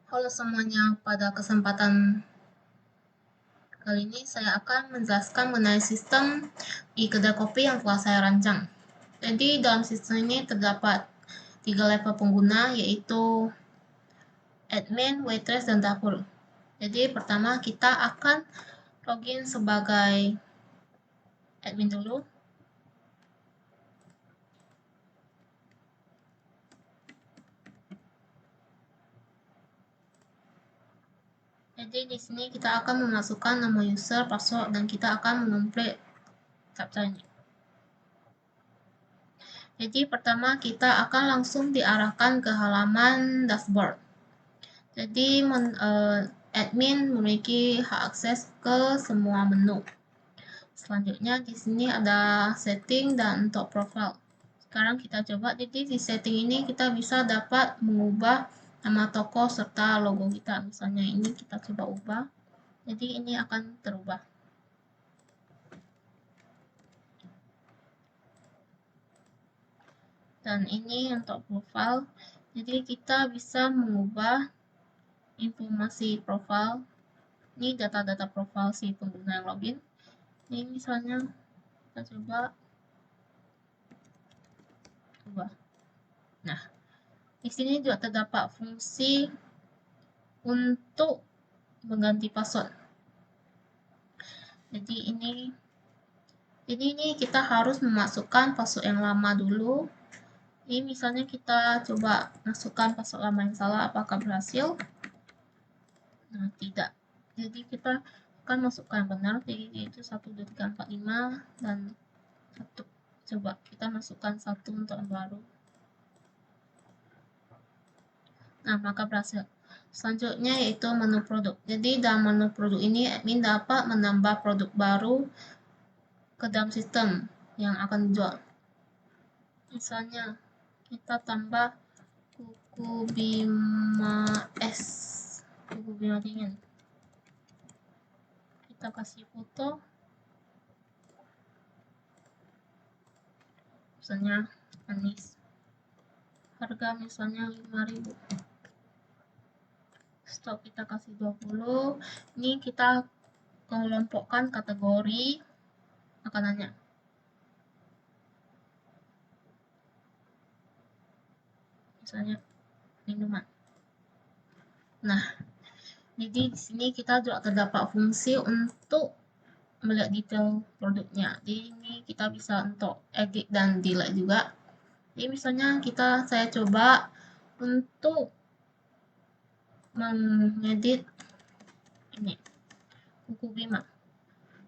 Halo semuanya, pada kesempatan kali ini saya akan menjelaskan mengenai sistem di kedai kopi yang telah saya rancang. Jadi dalam sistem ini terdapat 3 level pengguna, yaitu admin, waitress, dan dapur. Jadi pertama kita akan login sebagai admin dulu. Jadi di sini kita akan memasukkan nama user, password, dan kita akan mengemplate captcha-nya. Jadi pertama kita akan langsung diarahkan ke halaman dashboard. Jadi admin memiliki hak akses ke semua menu. Selanjutnya di sini ada setting dan untuk profile. Sekarang kita coba. Jadi di setting ini kita bisa dapat mengubah nama toko serta logo kita. Misalnya ini kita coba ubah. Jadi ini akan terubah. Dan ini untuk profile. Jadi kita bisa mengubah informasi profile. Ini data-data profile si pengguna yang login. Ini misalnya kita coba ubah. Nah, di sini juga terdapat fungsi untuk mengganti password. Jadi ini kita harus memasukkan password yang lama dulu. Ini misalnya kita coba masukkan password lama yang salah, apakah berhasil? Nah, tidak. Jadi kita akan masukkan benar, yaitu 1, 2, 3, 4, 5 dan 1. Coba kita masukkan 1 untuk yang baru. Nah, maka berhasil. Selanjutnya yaitu menu produk. Jadi dalam menu produk ini admin dapat menambah produk baru ke dalam sistem yang akan dijual. Misalnya kita tambah kuku bima es, kuku bima dingin. Kita kasih foto. Misalnya manis. Harga misalnya 5.000. Stok kita kasih 20. Ini kita kelompokkan kategori makanannya. Misalnya minuman. Nah, jadi di sini kita juga terdapat fungsi untuk melihat detail produknya. Jadi ini kita bisa untuk edit dan delete juga. Jadi misalnya saya coba untuk mengedit ini kuku bima.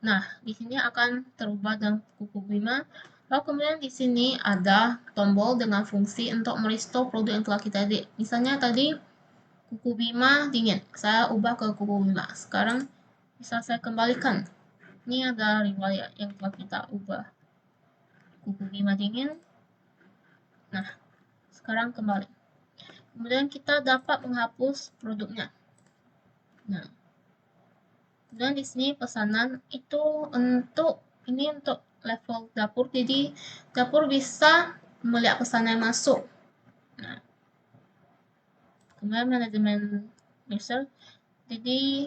Nah, di sini akan terubah dengan kuku bima. Lalu kemudian di sini ada tombol dengan fungsi untuk merestore produk yang telah kita edit. Misalnya tadi kuku bima dingin, saya ubah ke kuku bima. Sekarang bisa saya kembalikan. Ini ada riwayat yang telah kita ubah. Kuku bima dingin. Nah, sekarang kembali. Kemudian kita dapat menghapus produknya. Nah, kemudian di sini pesanan itu untuk level dapur. Jadi dapur bisa melihat pesanan yang masuk. Nah, kemudian manajemen user. Jadi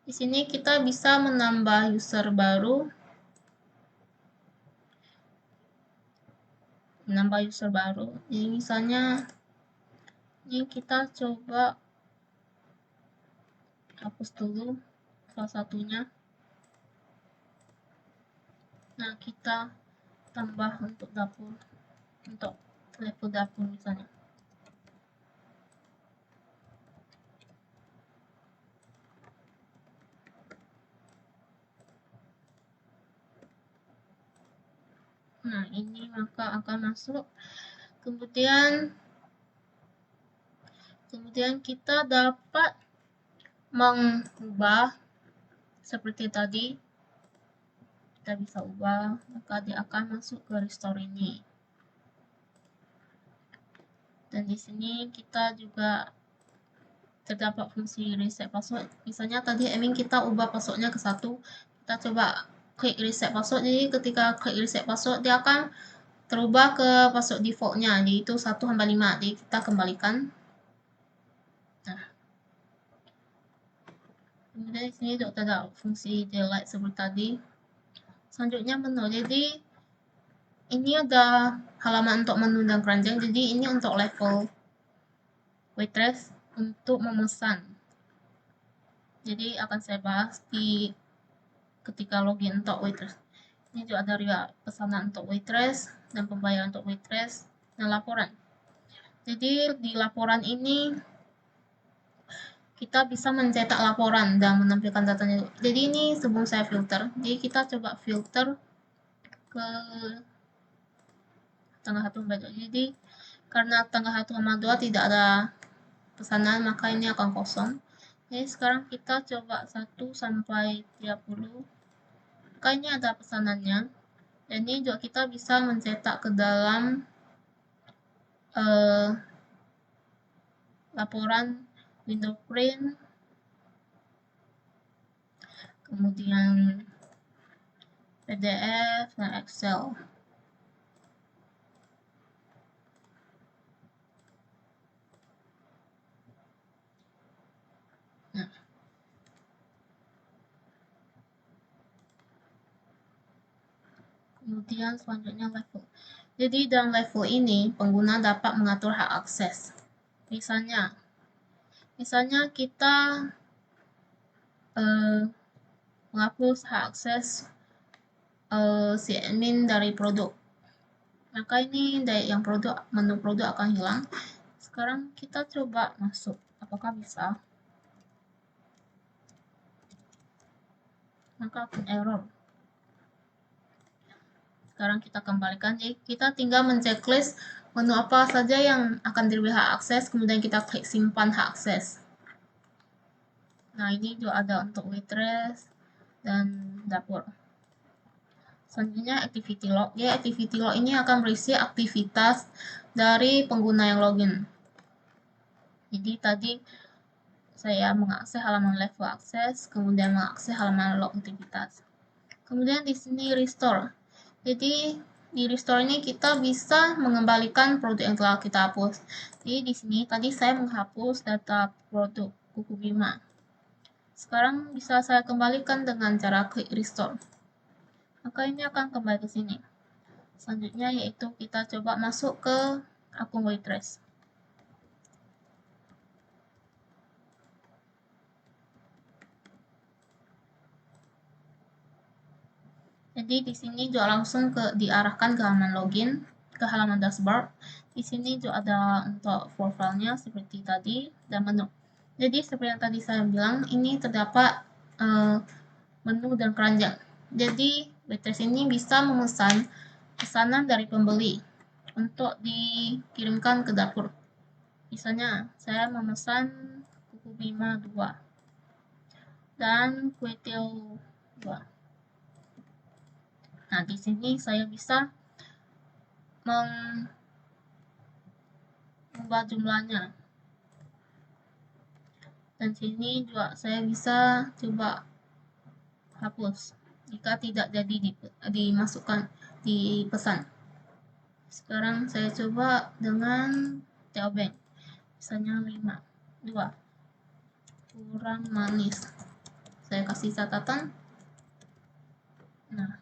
di sini kita bisa menambah user baru. Jadi misalnya ini kita coba hapus dulu salah satunya. Nah, kita tambah untuk dapur, untuk level dapur misalnya. Nah, ini maka akan masuk. Kemudian kita dapat mengubah seperti tadi. Kita bisa ubah, maka dia akan masuk ke restore ini. Dan di sini kita juga terdapat fungsi reset password. Misalnya tadi admin kita ubah passwordnya ke 1. Kita coba klik reset password. Jadi ketika klik reset password, dia akan terubah ke password defaultnya, yaitu 1-5. Jadi kita kembalikan. Nah, Kemudian di sini juga ada fungsi delete seperti tadi. Selanjutnya menu. Jadi ini ada halaman untuk menu dan keranjang. Jadi ini untuk level waitress untuk memesan. Jadi akan saya bahas di ketika login untuk waitress. Ini juga ada pesanan untuk waitress dan pembayaran untuk waitress dan laporan. Jadi di laporan ini kita bisa mencetak laporan dan menampilkan datanya. Jadi ini sebelum saya filter. Jadi kita coba filter ke tanggal 1 sampai 2. Jadi karena tanggal 1 sama 2 tidak ada pesanan, maka ini akan kosong. Jadi sekarang kita coba 1 sampai 30. Maka ini ada pesanannya. Dan ini juga kita bisa mencetak ke dalam laporan window print, kemudian PDF dan Excel. Nah, kemudian selanjutnya level. Jadi dalam level ini pengguna dapat mengatur hak akses. Misalnya kita menghapus hak akses si admin dari produk. Maka ini dari yang menu produk akan hilang. Sekarang kita coba masuk. Apakah bisa? Maka akan error. Sekarang kita kembalikan. Jadi kita tinggal menceklis menu apa saja yang akan diberi hak akses, kemudian kita klik simpan hak akses. Nah, ini juga ada untuk waitress dan dapur. Selanjutnya activity log. Jadi activity log ini akan berisi aktivitas dari pengguna yang login. Jadi tadi saya mengakses halaman level akses, kemudian mengakses halaman log aktivitas. Kemudian di sini restore. Jadi di restore ini kita bisa mengembalikan produk yang telah kita hapus. Jadi di sini tadi saya menghapus data produk Kuku Bima. Sekarang bisa saya kembalikan dengan cara klik restore. Maka ini akan kembali ke sini. Selanjutnya yaitu kita coba masuk ke akun waitress. Jadi di sini juga langsung diarahkan ke halaman login, ke halaman dashboard. Di sini juga ada untuk profilnya seperti tadi dan menu. Jadi seperti yang tadi saya bilang, ini terdapat menu dan keranjang. Jadi waitress ini bisa memesan pesanan dari pembeli untuk dikirimkan ke dapur. Misalnya saya memesan Kuku Bima 2 dan kue tiaw 2. Nah, di sini saya bisa mengubah jumlahnya. Dan sini juga saya bisa coba hapus jika tidak jadi dimasukkan di pesan. Sekarang saya coba dengan Teobank. Misalnya 5, 2. Kurang manis. Saya kasih catatan. Nah,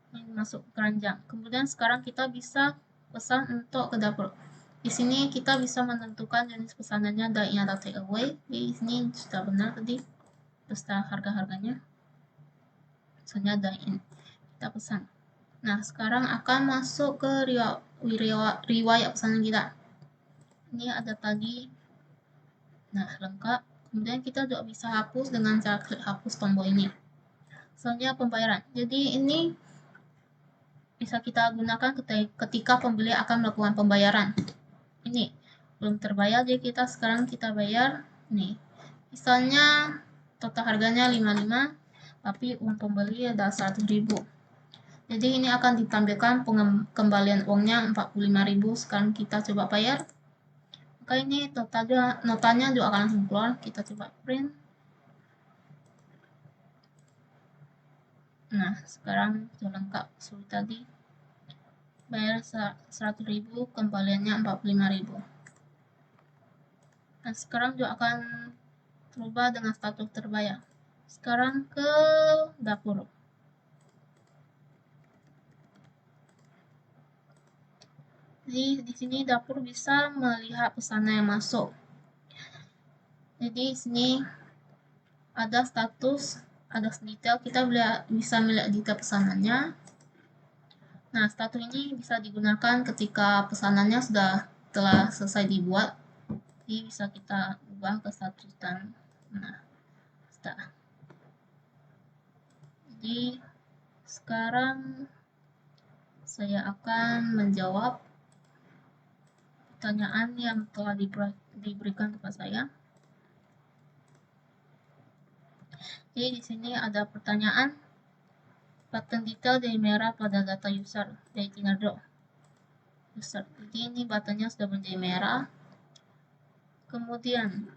ini masuk keranjang. Kemudian sekarang kita bisa pesan untuk ke dapur. Di sini kita bisa menentukan jenis pesanannya dine-in atau take away. Di sini sudah benar tadi beserta harga-harganya. Misalnya dine-in. Kita pesan. Nah, sekarang akan masuk ke riwayat pesanan kita. Ini ada tadi. Nah, lengkap. Kemudian kita juga bisa hapus dengan cara klik hapus tombol ini. Selanjutnya pembayaran. Jadi ini bisa kita gunakan ketika pembeli akan melakukan pembayaran. Ini belum terbayar, jadi sekarang kita bayar. Nih, misalnya total harganya 55, tapi uang pembeli ada 100.000. Jadi ini akan ditampilkan pengembalian uangnya 45.000. Sekarang kita coba bayar. Maka ini notanya juga akan langsung keluar. Kita coba print. Nah, sekarang sudah lengkap seperti tadi. Bayar 100.000, kembaliannya 45.000. Nah, sekarang juga akan berubah dengan status terbayar. Sekarang ke dapur. Jadi di sini dapur bisa melihat pesanan yang masuk. Jadi di sini ada status, ada detail, kita bisa melihat detail pesanannya. Nah, status ini bisa digunakan ketika pesanannya telah selesai dibuat. Jadi bisa kita ubah ke status dan start. Jadi sekarang saya akan menjawab pertanyaan yang telah diberikan kepada saya. Jadi di sini ada pertanyaan, button detail dari merah pada data user dari Tinerdro user. Jadi ini buttonnya sudah menjadi merah. Kemudian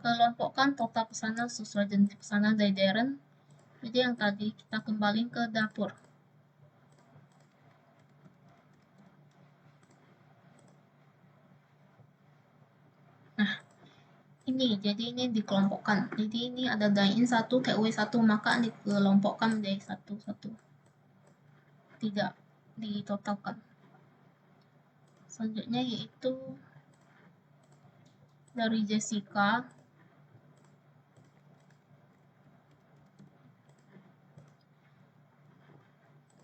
kelompokkan total pesanan sesuai jenis pesanan dari Darren. Jadi yang tadi kita kembali ke dapur. Nah, jadi ini dikelompokkan. Jadi ini ada dine-in 1, takeaway 1, maka dikelompokkan menjadi satu-satu. Tidak ditotalkan. Selanjutnya yaitu dari Jessica.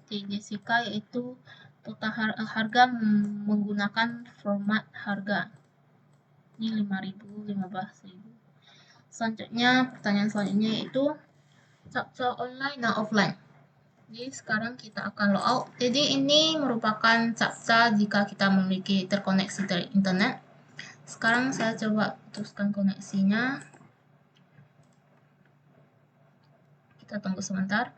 Di Jessica yaitu total harga menggunakan format harga. Ini 5.000, 15.000. Selanjutnya, pertanyaan selanjutnya yaitu captcha online dan offline. Jadi sekarang kita akan logout. Jadi ini merupakan captcha jika kita memiliki terkoneksi dari internet. Sekarang saya coba teruskan koneksinya. Kita tunggu sebentar.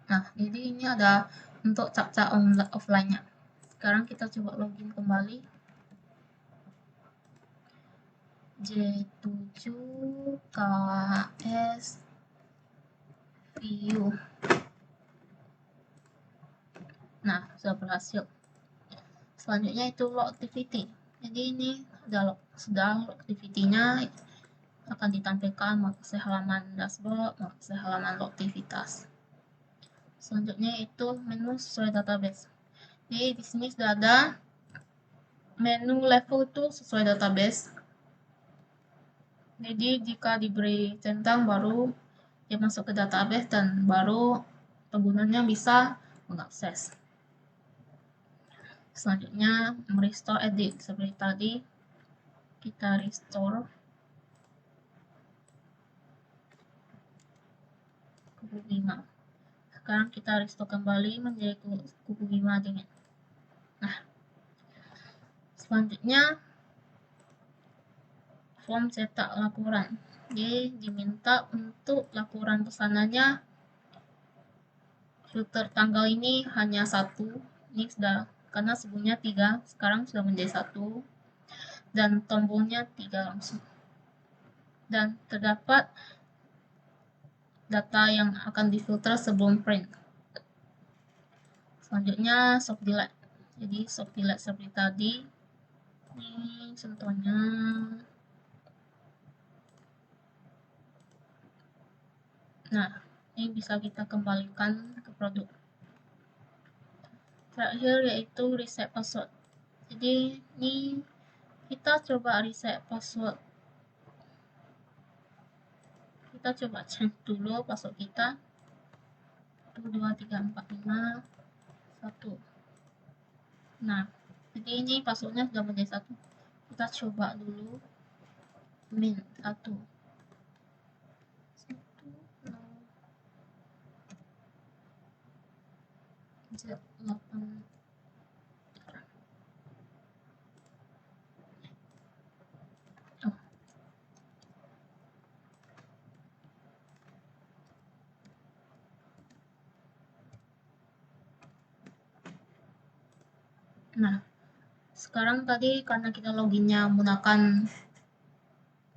Nah, jadi ini ada untuk captcha offline-nya. Sekarang kita coba login kembali. J7KS View. Nah, sudah berhasil. Selanjutnya itu log activity. Jadi ini sudah log activity-nya akan ditampilkan maksud halaman dashboard, maksud halaman log aktivitas. Selanjutnya itu menu sesuai database. Jadi di sini sudah ada menu level itu sesuai database. Jadi jika diberi centang baru dia masuk ke database dan baru penggunanya bisa mengakses. Selanjutnya merestore edit seperti tadi, kita restore kuku 5. Sekarang kita restore kembali menjadi kuku 5 dingin. Nah, selanjutnya form cetak laporan. Jadi diminta untuk laporan pesanannya filter tanggal ini hanya 1. Ini sudah, karena sebelumnya 3, sekarang sudah menjadi 1. Dan tombolnya 3 langsung. Dan terdapat data yang akan difilter sebelum print. Selanjutnya soft delete. Jadi soft delete seperti tadi. Ini contohnya. Nah, ini bisa kita kembalikan ke produk. Terakhir yaitu reset password. Jadi ini kita coba reset password. Kita coba change dulu password kita. 12345 1. Nah, jadi ini passwordnya sudah menjadi 1. Kita coba dulu min 1. Nah, sekarang tadi karena kita loginnya menggunakan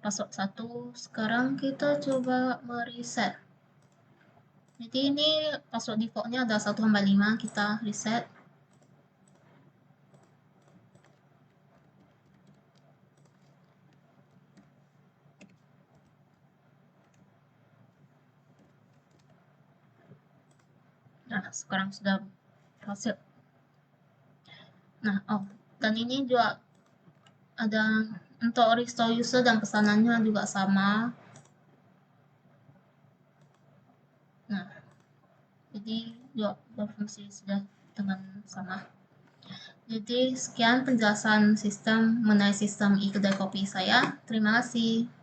password 1, sekarang kita coba mereset. Jadi ini password defaultnya ada 1/5, kita reset. Nah, sekarang sudah berhasil. Nah, dan ini juga ada untuk restore user dan pesanannya juga sama. Nah, jadi juga berfungsi sudah dengan sama. Jadi sekian penjelasan sistem mengenai sistem e-kedai kopi saya. Terima kasih.